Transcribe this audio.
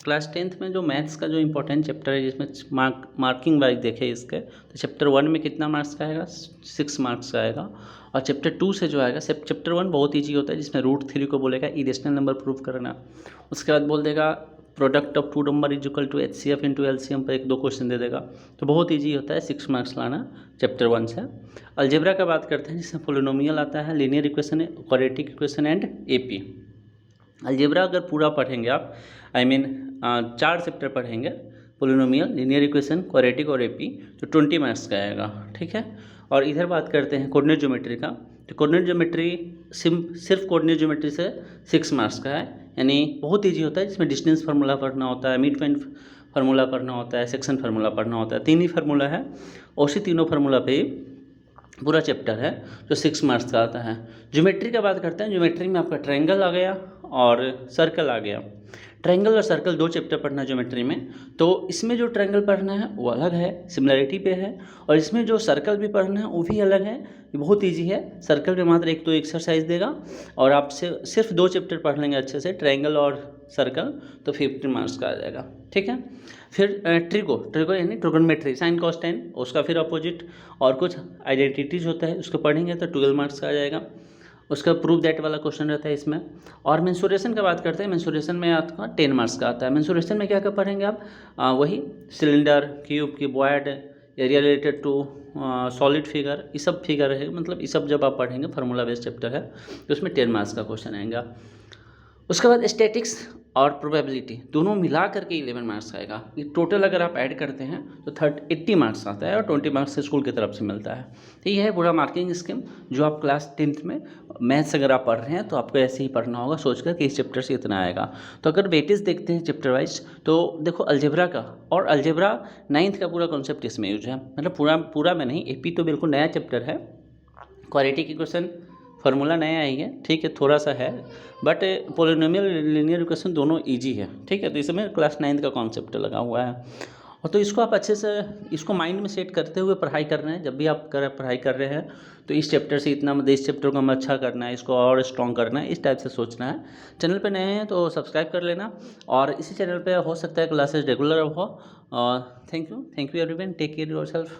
Class 10th में जो maths का जो इम्पोर्टेंट चैप्टर है जिसमें मार्किंग वाइज देखें इसके, तो चैप्टर 1 में कितना मार्क्स का आएगा, 6 मार्क्स का आएगा। और चैप्टर 2 से जो आएगा, चैप्टर 1 बहुत ईजी होता है जिसमें रूट 3 को बोलेगा इरेशनल नंबर प्रूव करना। उसके बाद बोल देगा product of two number is equal to HCF into LCM पर 1-2 क्वेश्चन दे देगा। तो बहुत ईजी होता है 6 मार्क्स लाना चैप्टर 1 से। अलजेब्रा का बात करते हैं जिसमें पोलिनोमियल आता है, linear equation, quadratic equation and AP। Algebra अगर पूरा पढ़ेंगे आप, I mean 4 चैप्टर पढ़ेंगे, पोलिनोमियल, लीनियर इक्वेशन, क्वाड्रेटिक और AP, तो 20 मार्क्स का आएगा, ठीक है। और इधर बात करते हैं कोऑर्डिनेट ज्योमेट्री का, तो कोऑर्डिनेट ज्योमेट्री सिर्फ कोऑर्डिनेट ज्योमेट्री से 6 मार्क्स का है, यानी बहुत ईजी होता है जिसमें डिस्टेंस फार्मूला पढ़ना होता है, मिड पॉइंट फार्मूला पढ़ना होता है, सेक्शन फार्मूला पढ़ना होता है, 3 ही फार्मूला है, उसी तीनों फार्मूला पे ही पूरा चैप्टर है जो 6 मार्क्स का आता है। ज्योमेट्री का बात करते हैं, ज्योमेट्री में आपका ट्रायंगल आ गया और सर्कल आ गया। ट्रायंगल और सर्कल 2 चैप्टर पढ़ना ज्योमेट्री में, तो इसमें जो ट्रायंगल पढ़ना है वो अलग है, सिमिलरिटी पे है, और इसमें जो सर्कल भी पढ़ना है वो भी अलग है। ये बहुत इजी है, सर्कल पे मात्र 1-2 एक्सरसाइज देगा और आपसे सिर्फ 2 चैप्टर पढ़ लेंगे अच्छे से, ट्रायंगल और सर्कल, तो 50 मार्क्स का आ जाएगा, ठीक है। फिर ट्रिगो यानी ट्रिगोनोमेट्री, साइन कॉस टेन, उसका फिर अपोजिट और कुछ आइडेंटिटीज होता है, उसको पढ़ेंगे तो 12 मार्क्स का आ जाएगा। उसका प्रूव दैट वाला क्वेश्चन रहता है इसमें। और मेंसुरेशन का बात करते हैं, मेंसुरेशन में आपका 10 मार्क्स का आता है। मेंसुरेशन में क्या क्या पढ़ेंगे आप, वही cylinder, cube, cuboid, area related to solid figure, ये सब फिगर है, मतलब ये सब जब आप पढ़ेंगे, फार्मूला बेस्ड चैप्टर है, तो उसमें 10 मार्क्स का क्वेश्चन आएगा। उसके बाद स्टैटिक्स और प्रोबेबिलिटी दोनों मिला करके 11 मार्क्स आएगा। ये टोटल अगर आप ऐड करते हैं तो 80 मार्क्स आता है और 20 मार्क्स स्कूल की तरफ से मिलता है। तो ये है पूरा मार्किंग स्कीम जो आप क्लास 10th में मैथ्स अगर आप पढ़ रहे हैं तो आपको ऐसे ही पढ़ना होगा, सोचकर कि इस चैप्टर से इतना आएगा। तो अगर वेटेज देखते हैं चैप्टर वाइज, तो देखो अलजेब्रा का, और अलजेब्रा 9th का पूरा कॉन्सेप्ट इसमें यूज है, मतलब पूरा में नहीं, AP तो बिल्कुल नया चैप्टर है। क्वाड्रेटिक इक्वेशन फार्मूला नया ही है, ठीक है, थोड़ा सा है, बट पोलिनोमियल लीनियर इक्वेशन दोनों इजी है, ठीक है। तो इसमें क्लास 9th का कॉन्सेप्ट लगा हुआ है, और तो इसको आप अच्छे से इसको माइंड में सेट करते हुए पढ़ाई कर रहे हैं। जब भी आप पढ़ाई कर रहे हैं तो इस चैप्टर से इतना, मतलब इस चैप्टर को हमें अच्छा करना है, इसको और स्ट्रॉन्ग करना है, इस टाइप से सोचना है। चैनल पे नए हैं तो सब्सक्राइब कर लेना, और इसी चैनल पे हो सकता है क्लासेस रेगुलर हो। Thank you everyone, take care yourself.